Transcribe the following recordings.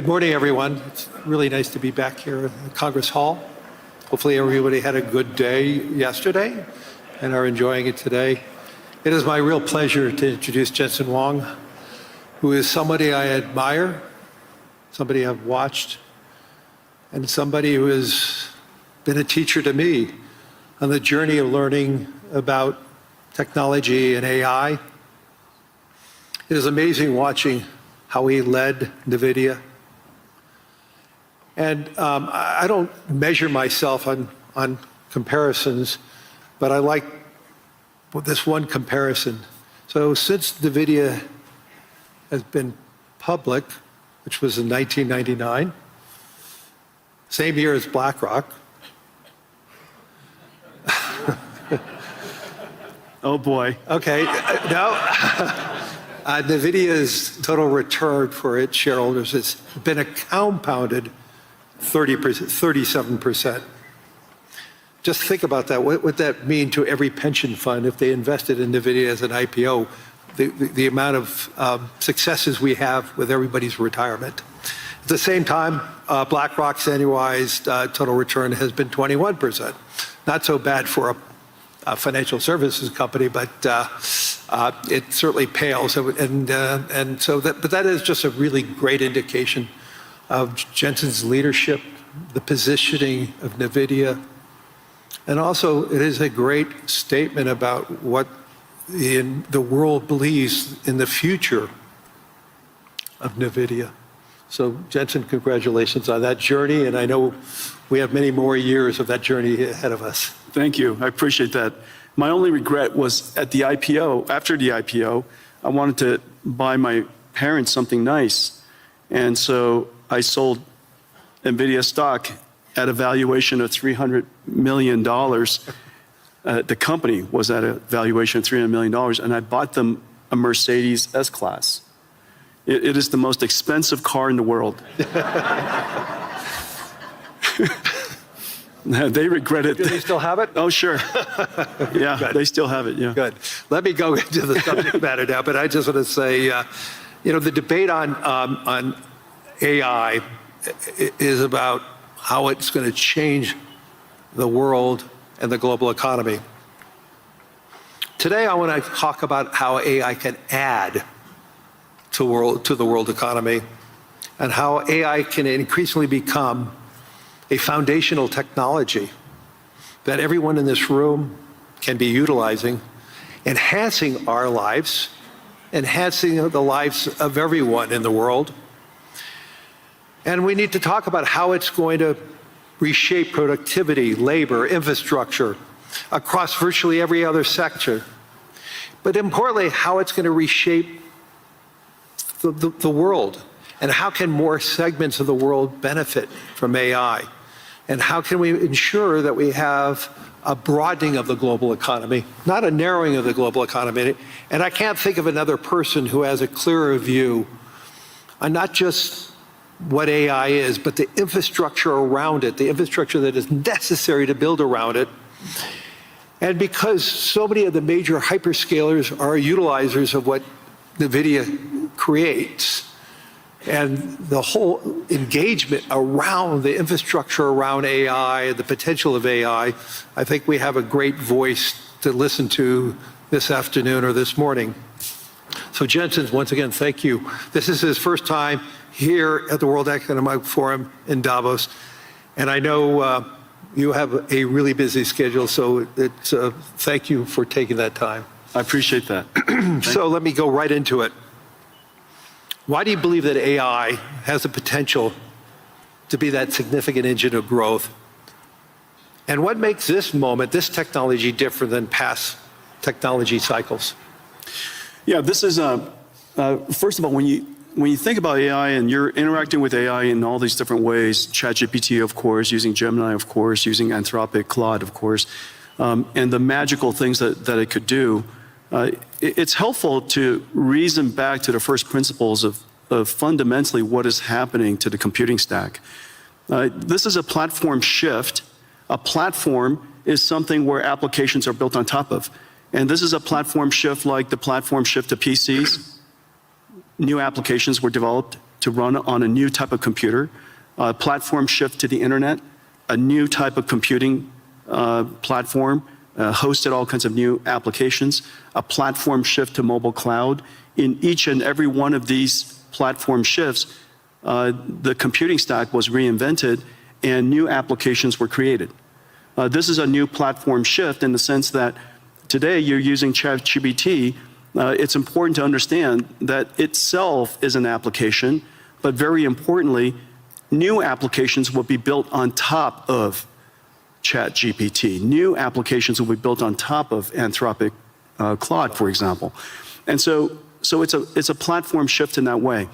Good morning, everyone. It's really nice to be back here at Congress Hall. Hopefully everybody had a good day yesterday and are enjoying it today. It is my real pleasure to introduce Jensen Huang, who is somebody I admire, somebody I've watched, and somebody who has been a teacher to me on the journey of learning about technology and AI. It is amazing watching how he led NVIDIA. And I don't measure myself on comparisons, but I like this one comparison. So since NVIDIA has been public, which was in 1999, same year as BlackRock. Oh boy. Okay, now NVIDIA's total return for its shareholders has been a compounded 37%. Just think about that. What would that mean to every pension fund if they invested in NVIDIA as an IPO? The amount of successes we have with everybody's retirement. At the same time, BlackRock's annualized total return has been 21%. Not so bad for a financial services company, but it certainly pales. But that is just a really great indication of Jensen's leadership, the positioning of NVIDIA, and also it is a great statement about what the world believes in the future of NVIDIA. So Jensen, congratulations on that journey, and I know we have many more years of that journey ahead of us. Thank you. I appreciate that. My only regret was at the IPO, after the IPO, I wanted to buy my parents something nice. And so I sold NVIDIA stock at a valuation of $300 million. The company was at a valuation of $300 million, and I bought them a Mercedes S-Class. It is the most expensive car in the world. They regret it. Do they still have it? Oh, sure. Yeah, Good. They still have it, yeah. Good. Let me go into the subject matter now, but I just want to say, the debate on AI is about how it's going to change the world and the global economy. Today, I want to talk about how AI can add to the world economy and how AI can increasingly become a foundational technology that everyone in this room can be utilizing, enhancing our lives, enhancing the lives of everyone in the world. And we need to talk about how it's going to reshape productivity, labor, infrastructure across virtually every other sector. But importantly, how it's going to reshape the world, and how can more segments of the world benefit from AI? And how can we ensure that we have a broadening of the global economy, not a narrowing of the global economy? And I can't think of another person who has a clearer view on not just what AI is, but the infrastructure around it, the infrastructure that is necessary to build around it. And because so many of the major hyperscalers are utilizers of what NVIDIA creates, and the whole engagement around the infrastructure around AI, the potential of AI, I think we have a great voice to listen to this afternoon or this morning. So Jensen, once again, thank you. This is his first time here at the World Economic Forum in Davos, and I know you have a really busy schedule, so thank you for taking that time. I appreciate that. So let me go right into it. Why do you believe that AI has the potential to be that significant engine of growth? And what makes this moment, this technology, different than past technology cycles? Yeah, this is, first of all, when you think about AI and you're interacting with AI in all these different ways, ChatGPT, of course, using Gemini, of course, using Anthropic, Claude, of course, and the magical things that it could do, it's helpful to reason back to the first principles of fundamentally what is happening to the computing stack. This is a platform shift. A platform is something where applications are built on top of. And this is a platform shift like the platform shift to PCs. New applications were developed to run on a new type of computer, platform shift to the internet, a new type of computing platform, hosted all kinds of new applications, a platform shift to mobile cloud. In each and every one of these platform shifts, the computing stack was reinvented and new applications were created. This is a new platform shift in the sense that today you're using ChatGPT. It's important to understand that itself is an application, but very importantly, new applications will be built on top of ChatGPT. New applications will be built on top of Anthropic Claude, for example. And so it's a platform shift in that way.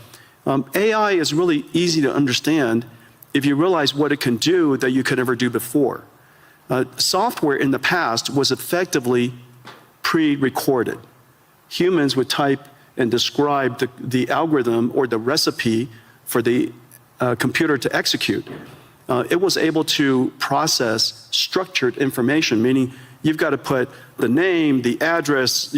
AI is really easy to understand if you realize what it can do that you could never do before. Software in the past was effectively pre-recorded. Humans would type and describe the algorithm or the recipe for the computer to execute. It was able to process structured information, meaning you've got to put the name, the address,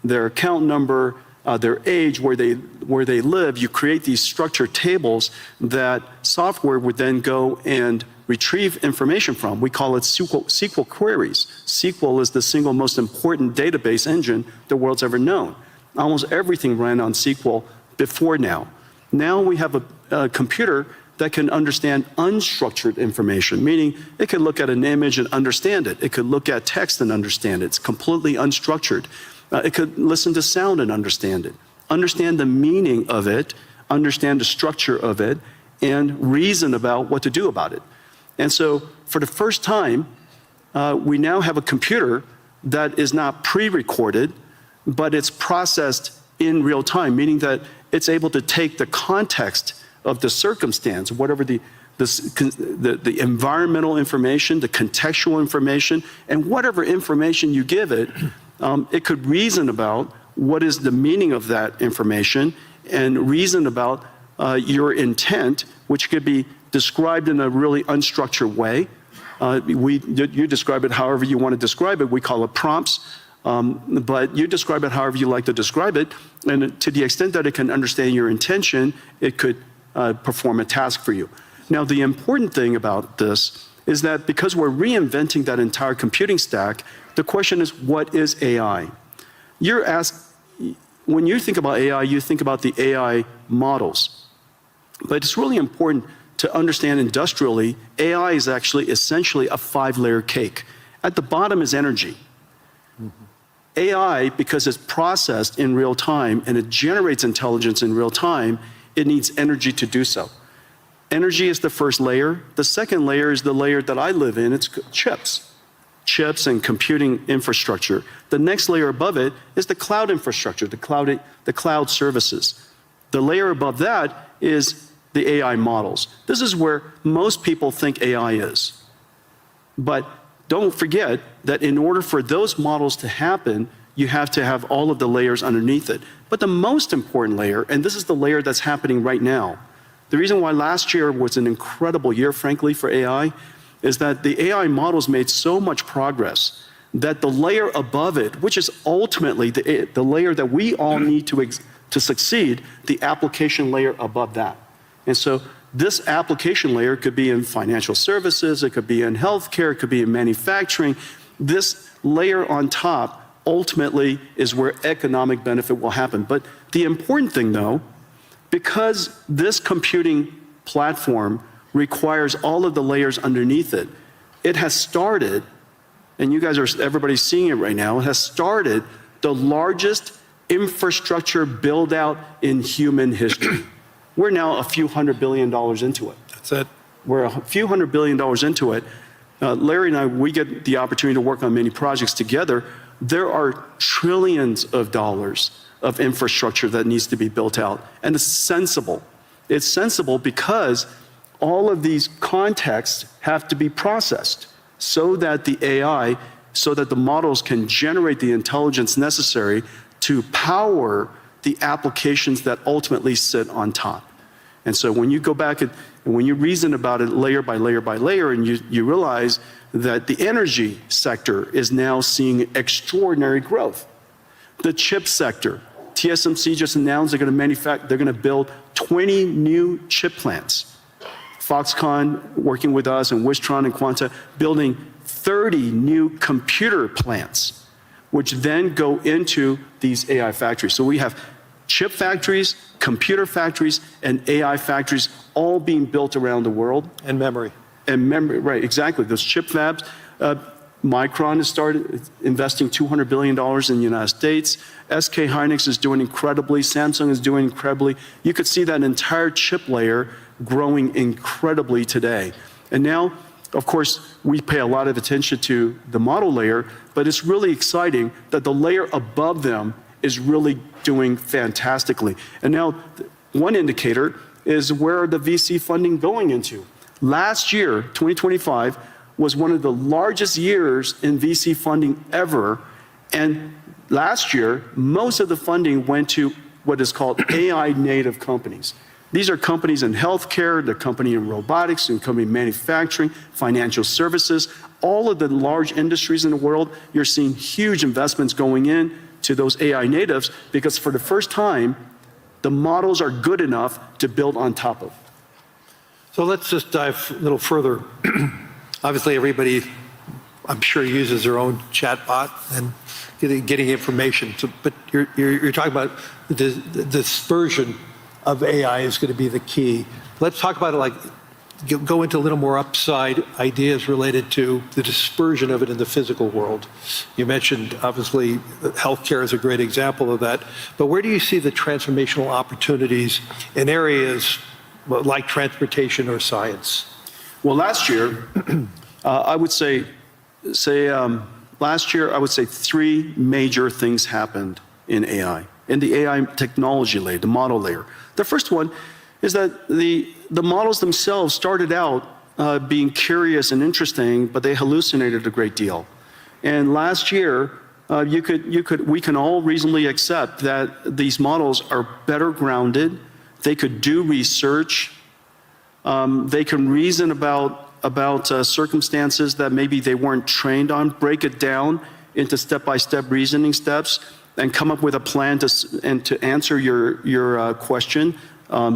their account number, their age, where they live. You create these structured tables that software would then go and retrieve information from. We call it SQL queries. SQL is the single most important database engine the world's ever known. Almost everything ran on SQL before now. Now we have a computer that can understand unstructured information, meaning it can look at an image and understand it. It could look at text and understand it. It's completely unstructured. It could listen to sound and understand it, understand the meaning of it, understand the structure of it, and reason about what to do about it. And so for the first time, we now have a computer that is not pre-recorded, but it's processed in real time, meaning that it's able to take the context of the circumstance, whatever the environmental information, the contextual information, and whatever information you give it, it could reason about what is the meaning of that information and reason about your intent, which could be described in a really unstructured way. You describe it however you want to describe it. We call it prompts. But you describe it however you like to describe it. And to the extent that it can understand your intention, it could perform a task for you. Now, the important thing about this is that because we're reinventing that entire computing stack, the question is, what is AI? You're asked, when you think about AI, you think about the AI models. But it's really important to understand industrially, AI is actually essentially a 5-layer cake. At the bottom is energy. AI, because it's processed in real time and it generates intelligence in real time, it needs energy to do so. Energy is the first layer. The second layer is the layer that I live in. It's chips. Chips and computing infrastructure. The next layer above it is the cloud infrastructure, the cloud services. The layer above that is the AI models. This is where most people think AI is. But don't forget that in order for those models to happen, you have to have all of the layers underneath it. But the most important layer, and this is the layer that's happening right now, the reason why last year was an incredible year, frankly, for AI, is that the AI models made so much progress that the layer above it, which is ultimately the layer that we all need to succeed, the application layer above that. And so this application layer could be in financial services, it could be in healthcare, it could be in manufacturing. This layer on top ultimately is where economic benefit will happen. But the important thing, though, because this computing platform requires all of the layers underneath it, it has started, and you guys are, everybody's seeing it right now, it has started the largest infrastructure build out in human history. We're now a few $100 billion into it. That's it. We're a few $100 billion into it. Larry and I, we get the opportunity to work on many projects together. There are trillions of dollars of infrastructure that needs to be built out. And it's sensible. It's sensible because all of these contexts have to be processed so that the AI, so that the models can generate the intelligence necessary to power the applications that ultimately sit on top. And so when you go back and when you reason about it layer by layer by layer, and you realize that the energy sector is now seeing extraordinary growth. The chip sector, TSMC just announced they're going to build 20 new chip plants. Foxconn working with us and Wistron and Quanta building 30 new computer plants, which then go into these AI factories. So we have chip factories, computer factories, and AI factories all being built around the world. And memory. And memory, right, exactly. Those chip fabs. Micron has started investing $200 billion in the United States. SK Hynix is doing incredibly. Samsung is doing incredibly. You could see that entire chip layer growing incredibly today. And now, of course, we pay a lot of attention to the model layer, but it's really exciting that the layer above them is really doing fantastically. And now, one indicator is where the VC funding going into. Last year, 2025, was one of the largest years in VC funding ever. And last year, most of the funding went to what is called AI native companies. These are companies in healthcare, the company in robotics, and company in manufacturing, financial services, all of the large industries in the world. You're seeing huge investments going in to those AI natives because for the first time, the models are good enough to build on top of. So let's just dive a little further. Obviously, everybody, I'm sure, uses their own chatbot and getting information. So, but you're talking about the dispersion of AI is going to be the key. Let's talk about it, like, go into a little more upside ideas related to the dispersion of it in the physical world. You mentioned, obviously, healthcare is a great example of that. But where do you see the transformational opportunities in areas like transportation or science? Well, last year, I would say last year, I would say 3 major things happened in AI, in the AI technology layer, the model layer. The first one is that the models themselves started out being curious and interesting, but they hallucinated a great deal. And last year, we can all reasonably accept that these models are better grounded. They could do research. They can reason about circumstances that maybe they weren't trained on, break it down into step-by-step reasoning steps, and come up with a plan to answer your question,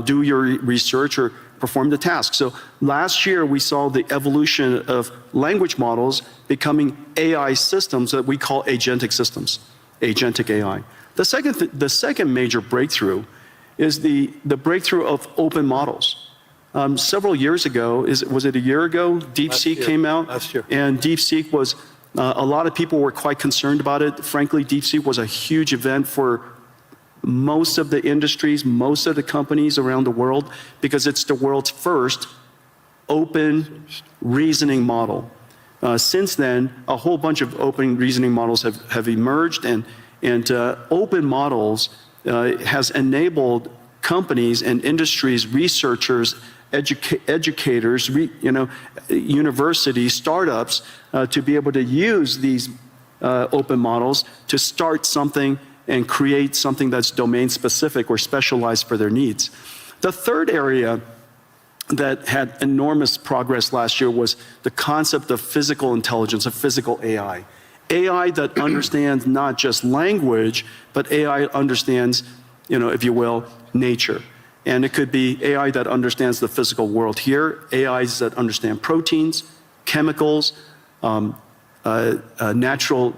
do your research, or perform the task. So last year, we saw the evolution of language models becoming AI systems that we call agentic systems, agentic AI. The second major breakthrough is the breakthrough of open models. Several years ago, was it a year ago, DeepSeek came out? Last year. And DeepSeek was, a lot of people were quite concerned about it. Frankly, DeepSeek was a huge event for most of the industries, most of the companies around the world, because it's the world's first open reasoning model. Since then, a whole bunch of open reasoning models have emerged, and open models has enabled companies and industries, researchers, educators, universities, startups, to be able to use these open models to start something and create something that's domain specific or specialized for their needs. The third area that had enormous progress last year was the concept of physical intelligence, of physical AI. AI that understands not just language, but AI understands, if you will, nature. And it could be AI that understands the physical world here, AIs that understand proteins, chemicals, natural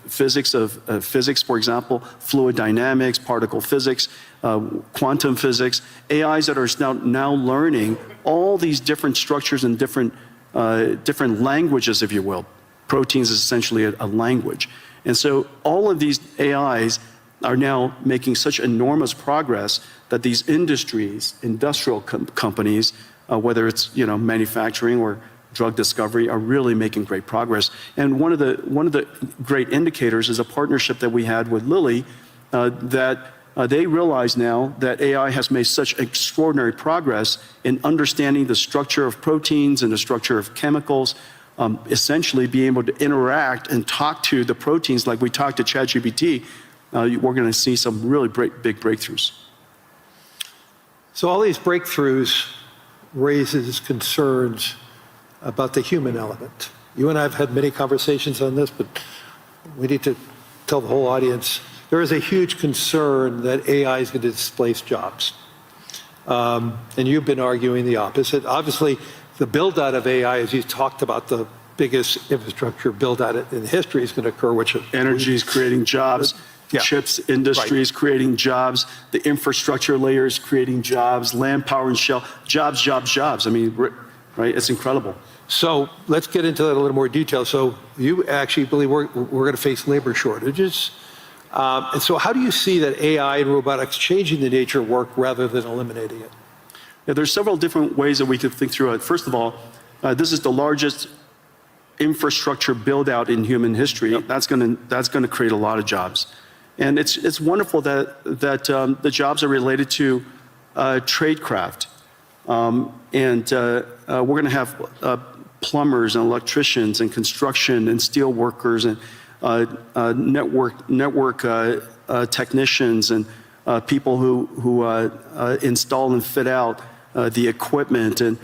physics of physics, for example, fluid dynamics, particle physics, quantum physics, AIs that are now learning all these different structures and different languages, if you will. Proteins is essentially a language. And so all of these AIs are now making such enormous progress that these industries, industrial companies, whether it's manufacturing or drug discovery, are really making great progress. And one of the great indicators is a partnership that we had with Lilly, that they realize now that AI has made such extraordinary progress in understanding the structure of proteins and the structure of chemicals, essentially being able to interact and talk to the proteins like we talk to ChatGPT. We're going to see some really big breakthroughs. So all these breakthroughs raises concerns about the human element. You and I have had many conversations on this, but we need to tell the whole audience there is a huge concern that AI is going to displace jobs. And you've been arguing the opposite. Obviously, the build out of AI, as you talked about, the biggest infrastructure build out in history is going to occur, which energy is creating jobs. Yeah. Chips industry is creating jobs. The infrastructure layer is creating jobs. Land, power, and shell. Jobs, jobs, jobs. I mean, right? It's incredible. So let's get into that in a little more detail. So you actually believe we're going to face labor shortages. And so how do you see that AI and robotics changing the nature of work rather than eliminating it? Yeah, there's several different ways that we could think through it. First of all, this is the largest infrastructure build out in human history. Yep. That's going to create a lot of jobs. And it's wonderful that the jobs are related to tradecraft. And we're going to have plumbers and electricians and construction and steel workers and network technicians and people who install and fit out the equipment. And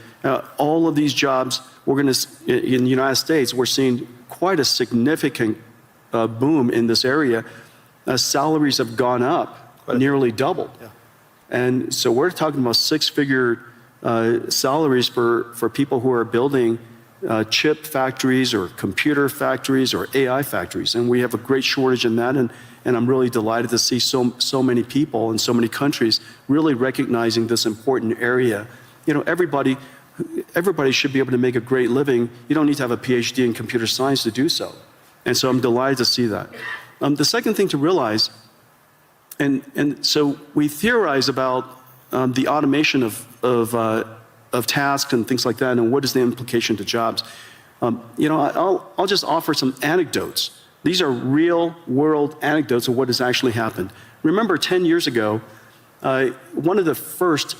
all of these jobs, we're going to, in the United States, we're seeing quite a significant boom in this area. Salaries have gone up, nearly doubled. Yeah. And so we're talking about six-figure salaries for people who are building chip factories or computer factories or AI factories. And we have a great shortage in that. And I'm really delighted to see so many people in so many countries really recognizing this important area. You know, everybody should be able to make a great living. You don't need to have a PhD in computer science to do so. And so I'm delighted to see that. The second thing to realize, and so we theorize about the automation of tasks and things like that, and what is the implication to jobs. You know, I'll just offer some anecdotes. These are real world anecdotes of what has actually happened. Remember 10 years ago, one of the first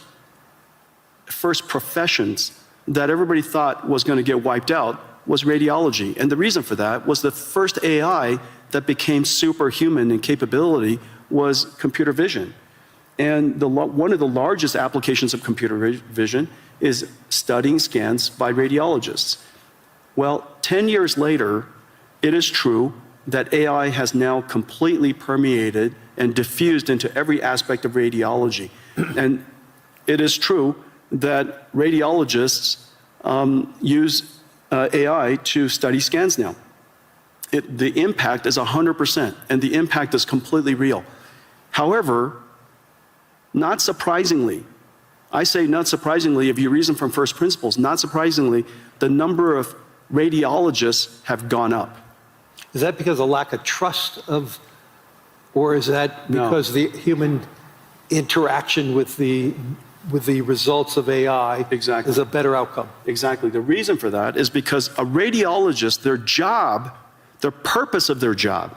professions that everybody thought was going to get wiped out was radiology. And the reason for that was the first AI that became superhuman in capability was computer vision. And one of the largest applications of computer vision is studying scans by radiologists. Well, 10 years later, it is true that AI has now completely permeated and diffused into every aspect of radiology. And it is true that radiologists use AI to study scans now. The impact is 100%, and the impact is completely real. However, not surprisingly, I say not surprisingly, if you reason from first principles, not surprisingly, the number of radiologists have gone up. Is that because of lack of trust of, or is that because the human interaction with the results of AI is a better outcome? Exactly. The reason for that is because a radiologist, their job, the purpose of their job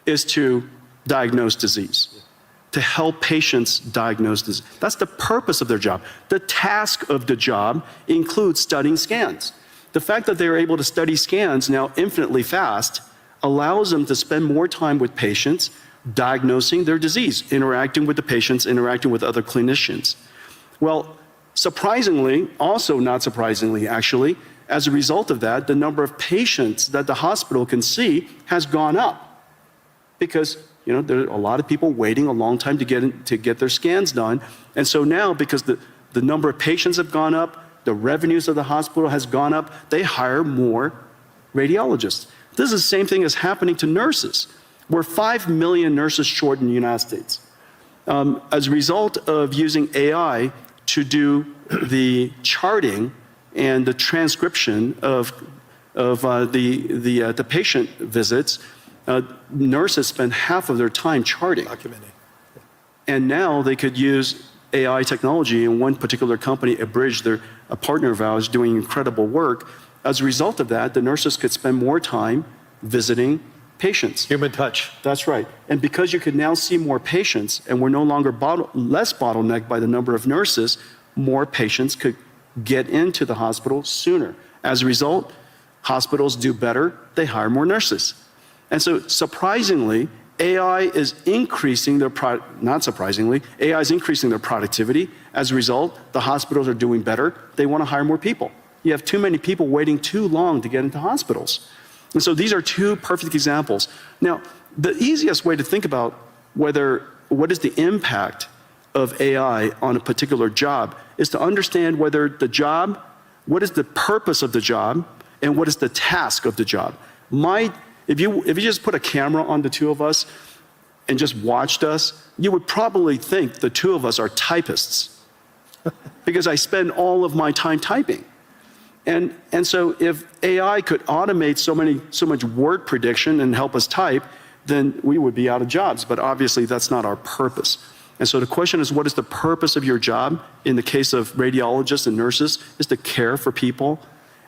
is to diagnose disease, to help patients diagnose disease. That's the purpose of their job. The task of the job includes studying scans. The fact that they're able to study scans now infinitely fast allows them to spend more time with patients, diagnosing their disease, interacting with the patients, interacting with other clinicians. Well, surprisingly, also not surprisingly actually, as a result of that, the number of patients that the hospital can see has gone up. Because, you know, there are a lot of people waiting a long time to get their scans done. And so now, because the number of patients have gone up, the revenues of the hospital has gone up, they hire more radiologists. This is the same thing as happening to nurses. We're 5 million nurses short in the United States. As a result of using AI to do the charting and the transcription of the patient visits, nurses spend half of their time charting. Documenting. And now they could use AI technology, and one particular company, Abridge, they're a partner of ours doing incredible work. As a result of that, the nurses could spend more time visiting patients. Human touch. That's right. And because you could now see more patients, and we're no longer less bottlenecked by the number of nurses, more patients could get into the hospital sooner. As a result, hospitals do better, they hire more nurses. And so surprisingly, AI is increasing their not surprisingly, AI is increasing their productivity. As a result, the hospitals are doing better. They want to hire more people. You have too many people waiting too long to get into hospitals. And so these are two perfect examples. Now, the easiest way to think about what is the impact of AI on a particular job is to understand whether the job, what is the purpose of the job, and what is the task of the job. If you just put a camera on the two of us and just watched us, you would probably think the two of us are typists because I spend all of my time typing. And so if AI could automate so much word prediction and help us type, then we would be out of jobs. But obviously that's not our purpose. And so the question is, what is the purpose of your job? In the case of radiologists and nurses, is to care for people.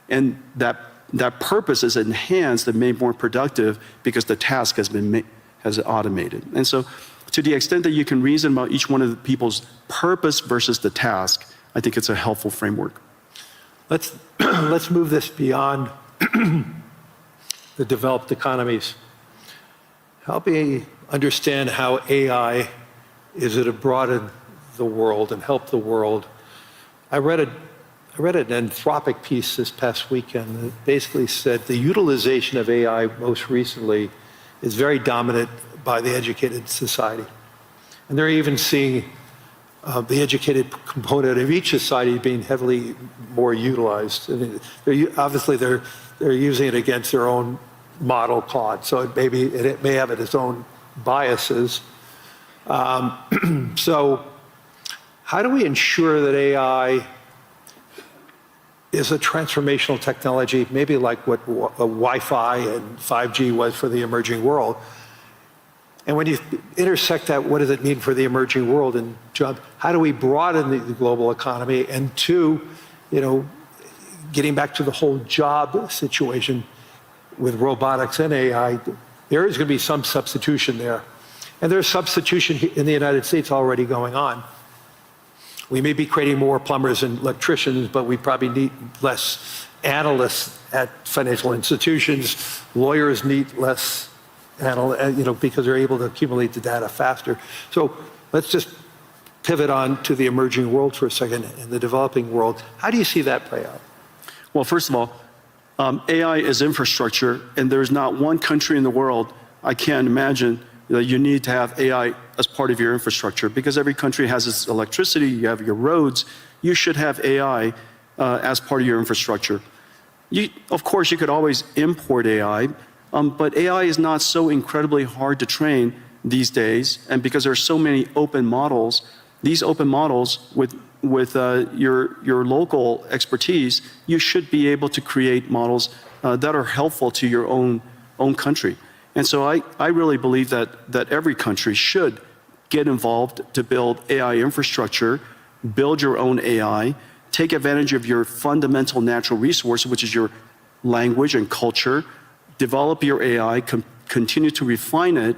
And that purpose is enhanced and made more productive because the task has automated. And so to the extent that you can reason about each one of the people's purpose versus the task, I think it's a helpful framework. Let's move this beyond the developed economies. Help me understand how AI is it to broaden the world and help the world. I read an Anthropic piece this past weekend that basically said the utilization of AI most recently is very dominant by the educated society. And they're even seeing the educated component of each society being heavily more utilized. And obviously they're using it against their own model Claude, so it may have its own biases. So how do we ensure that AI is a transformational technology, maybe like what Wi-Fi and 5G was for the emerging world? And when you intersect that, what does it mean for the emerging world and jobs? How do we broaden the global economy? And two, getting back to the whole job situation with robotics and AI, there is going to be some substitution there. And there's substitution in the United States already going on. We may be creating more plumbers and electricians, but we probably need less analysts at financial institutions. Lawyers need less because they're able to accumulate the data faster. So let's just pivot on to the emerging world for a second, in the developing world. How do you see that play out? Well, first of all, AI is infrastructure, and there's not one country in the world, I can't imagine, that you need to have AI as part of your infrastructure, because every country has its electricity, you have your roads, you should have AI as part of your infrastructure. Of course, you could always import AI, but AI is not so incredibly hard to train these days, and because there are so many open models, these open models with your local expertise, you should be able to create models that are helpful to your own country. And so I really believe that every country should get involved to build AI infrastructure, build your own AI, take advantage of your fundamental natural resource, which is your language and culture, develop your AI, continue to refine it,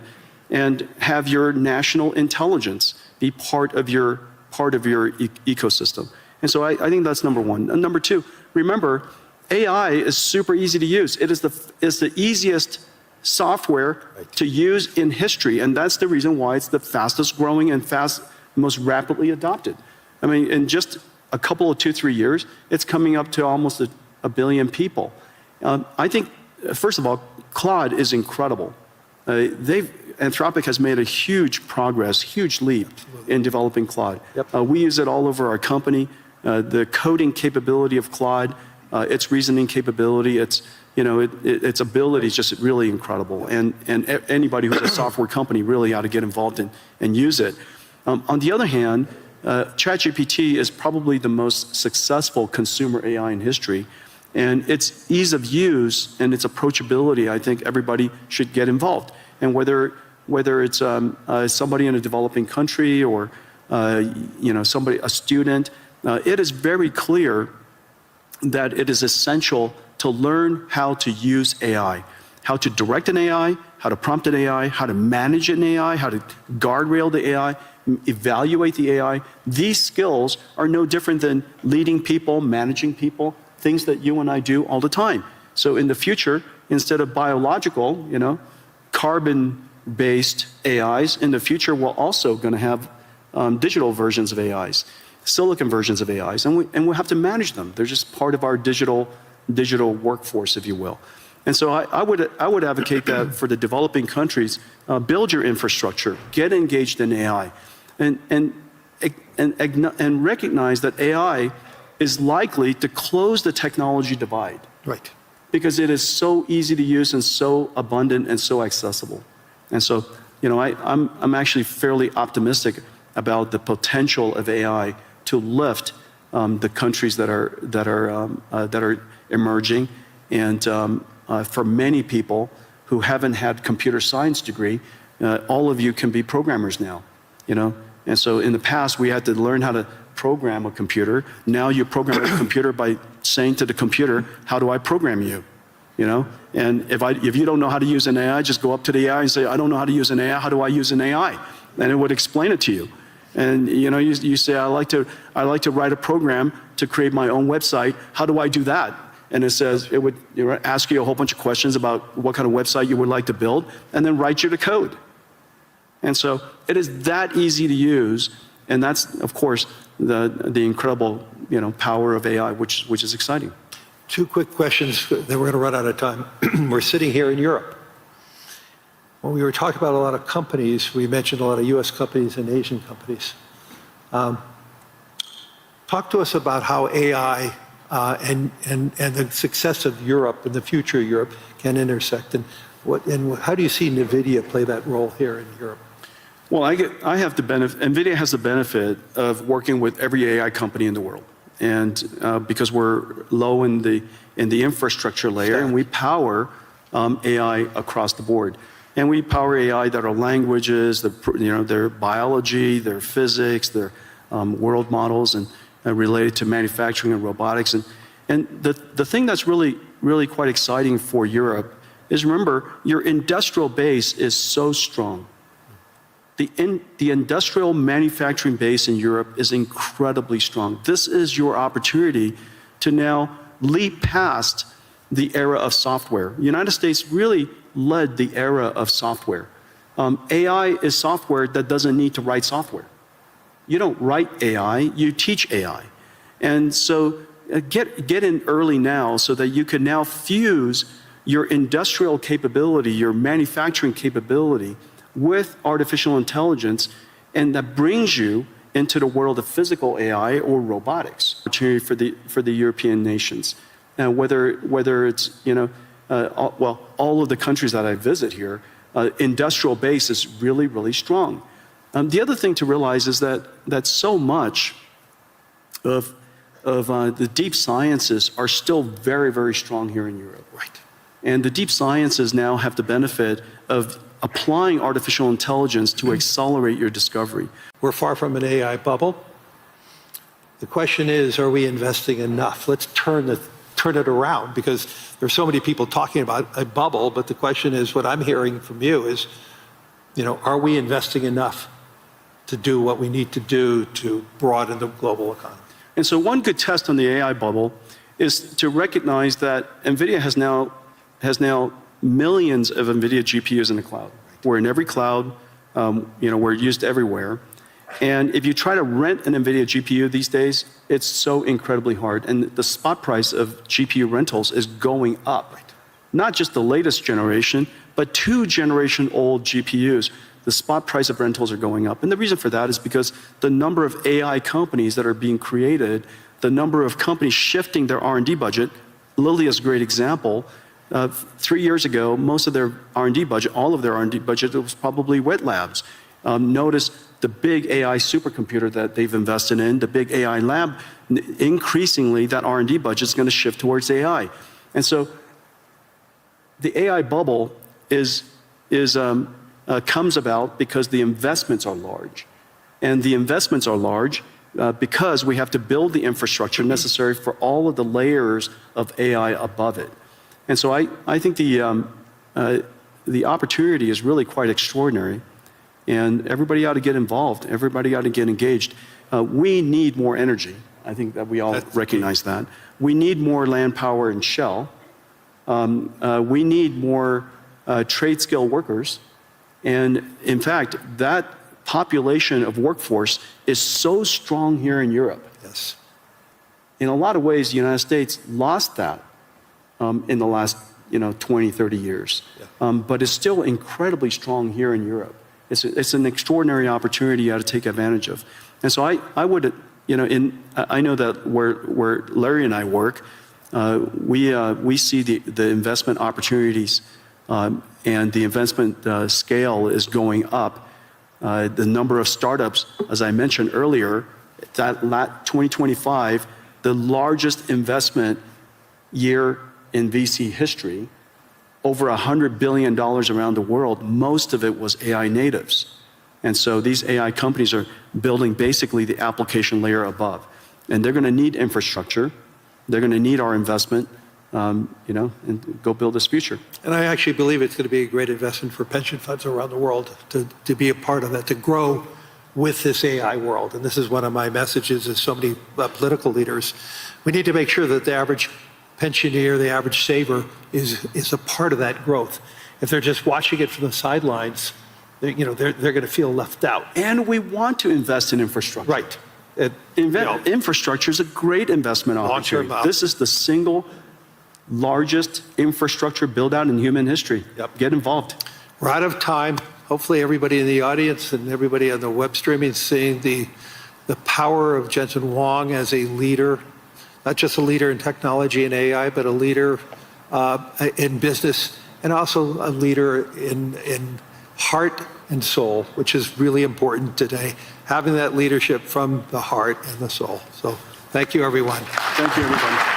and have your national intelligence be part of your ecosystem. And so I think that's number one. And number two, remember, AI is super easy to use. It is the easiest software to use in history, and that's the reason why it's the fastest growing and most rapidly adopted. I mean, in just a couple of 2-3 years, it's coming up to almost a billion people. I think, first of all, Claude is incredible. Anthropic has made a huge progress, huge leap in developing Claude. Yep. We use it all over our company. The coding capability of Claude, its reasoning capability, its ability is just really incredible. And anybody who's a software company really ought to get involved and use it. On the other hand, ChatGPT is probably the most successful consumer AI in history. And its ease of use and its approachability, I think everybody should get involved. And whether it's somebody in a developing country or a student, it is very clear that it is essential to learn how to use AI, how to direct an AI, how to prompt an AI, how to manage an AI, how to guardrail the AI, evaluate the AI. These skills are no different than leading people, managing people, things that you and I do all the time. So in the future, instead of biological, carbon-based AIs, in the future we're also going to have digital versions of AIs, silicon versions of AIs, and we'll have to manage them. They're just part of our digital workforce, if you will. And so I would advocate that for the developing countries, build your infrastructure, get engaged in AI, and recognize that AI is likely to close the technology divide. Right. Because it is so easy to use and so abundant and so accessible. And so, you know, I'm actually fairly optimistic about the potential of AI to lift the countries that are emerging, and for many people who haven't had computer science degree, all of you can be programmers now, you know. And so in the past we had to learn how to program a computer. Now you program a computer by saying to the computer, "How do I program you?" You know. And if you don't know how to use an AI, just go up to the AI and say, "I don't know how to use an AI. How do I use an AI?" And it would explain it to you. And you know, you say, I like to write a program to create my own website. How do I do that? And it says, it would ask you a whole bunch of questions about what kind of website you would like to build, and then write you the code. And so it is that easy to use, and that's, of course, the incredible, you know, power of AI, which is exciting. Two quick questions, then we're going to run out of time. We're sitting here in Europe. When we were talking about a lot of companies, we mentioned a lot of US companies and Asian companies. Talk to us about how AI and the success of Europe and the future of Europe can intersect, and how do you see NVIDIA play that role here in Europe? Well, I have the benefit, NVIDIA has the benefit of working with every AI company in the world. And because we're low in the infrastructure layer, and we power AI across the board. And we power AI that are languages, their biology, their physics, their world models, and related to manufacturing and robotics. And the thing that's really quite exciting for Europe is, remember, your industrial base is so strong. The industrial manufacturing base in Europe is incredibly strong. This is your opportunity to now leap past the era of software. The United States really led the era of software. AI is software that doesn't need to write software. You don't write AI, you teach AI. And so get in early now so that you can now fuse your industrial capability, your manufacturing capability with artificial intelligence, and that brings you into the world of physical AI or robotics. Opportunity for the European nations. Now, whether it's, you know, well, all of the countries that I visit here, industrial base is really, really strong. The other thing to realize is that so much of the deep sciences are still very, very strong here in Europe. Right. And the deep sciences now have the benefit of applying artificial intelligence to accelerate your discovery. We're far from an AI bubble. The question is, are we investing enough? Let's turn it around, because there's so many people talking about a bubble, but the question is, what I'm hearing from you is, you know, are we investing enough to do what we need to do to broaden the global economy? And so one good test on the AI bubble is to recognize that NVIDIA has now millions of NVIDIA GPUs in the cloud. We're in every cloud, you know, we're used everywhere. And if you try to rent an NVIDIA GPU these days, it's so incredibly hard. And the spot price of GPU rentals is going up. Right. Not just the latest generation, but 2-generation-old GPUs. The spot price of rentals are going up. And the reason for that is because the number of AI companies that are being created, the number of companies shifting their R&D budget, Lilly is a great example. 3 years ago, most of their R&D budget, all of their R&D budget, was probably wet labs. Notice the big AI supercomputer that they've invested in, the big AI lab, increasingly that R&D budget is going to shift towards AI. And so the AI bubble comes about because the investments are large. And the investments are large because we have to build the infrastructure necessary for all of the layers of AI above it. And so I think the opportunity is really quite extraordinary, and everybody ought to get involved. Everybody ought to get engaged. We need more energy. I think that we all recognize that. We need more land power and shell. We need more trade skill workers. And in fact, that population of workforce is so strong here in Europe. Yes. In a lot of ways, the United States lost that in the last 20, 30 years. But it's still incredibly strong here in Europe. It's an extraordinary opportunity you got to take advantage of. And so I would, I know that where Larry and I work, we see the investment opportunities and the investment scale is going up. The number of startups, as I mentioned earlier, that 2025, the largest investment year in VC history, over $100 billion around the world, most of it was AI natives. And so these AI companies are building basically the application layer above. And they're going to need infrastructure. They're going to need our investment, and go build this future. And I actually believe it's going to be a great investment for pension funds around the world to be a part of that, to grow with this AI world. And this is one of my messages as so many political leaders. We need to make sure that the average pensioner, the average saver is a part of that growth. If they're just watching it from the sidelines, they're going to feel left out. And we want to invest in infrastructure. Right. Infrastructure is a great investment opportunity. This is the single largest infrastructure build out in human history. Yep. Get involved. We're out of time. Hopefully everybody in the audience and everybody on the web streaming is seeing the power of Jensen Huang as a leader, not just a leader in technology and AI, but a leader in business, and also a leader in heart and soul, which is really important today, having that leadership from the heart and the soul. So thank you, everyone. Thank you, everybody.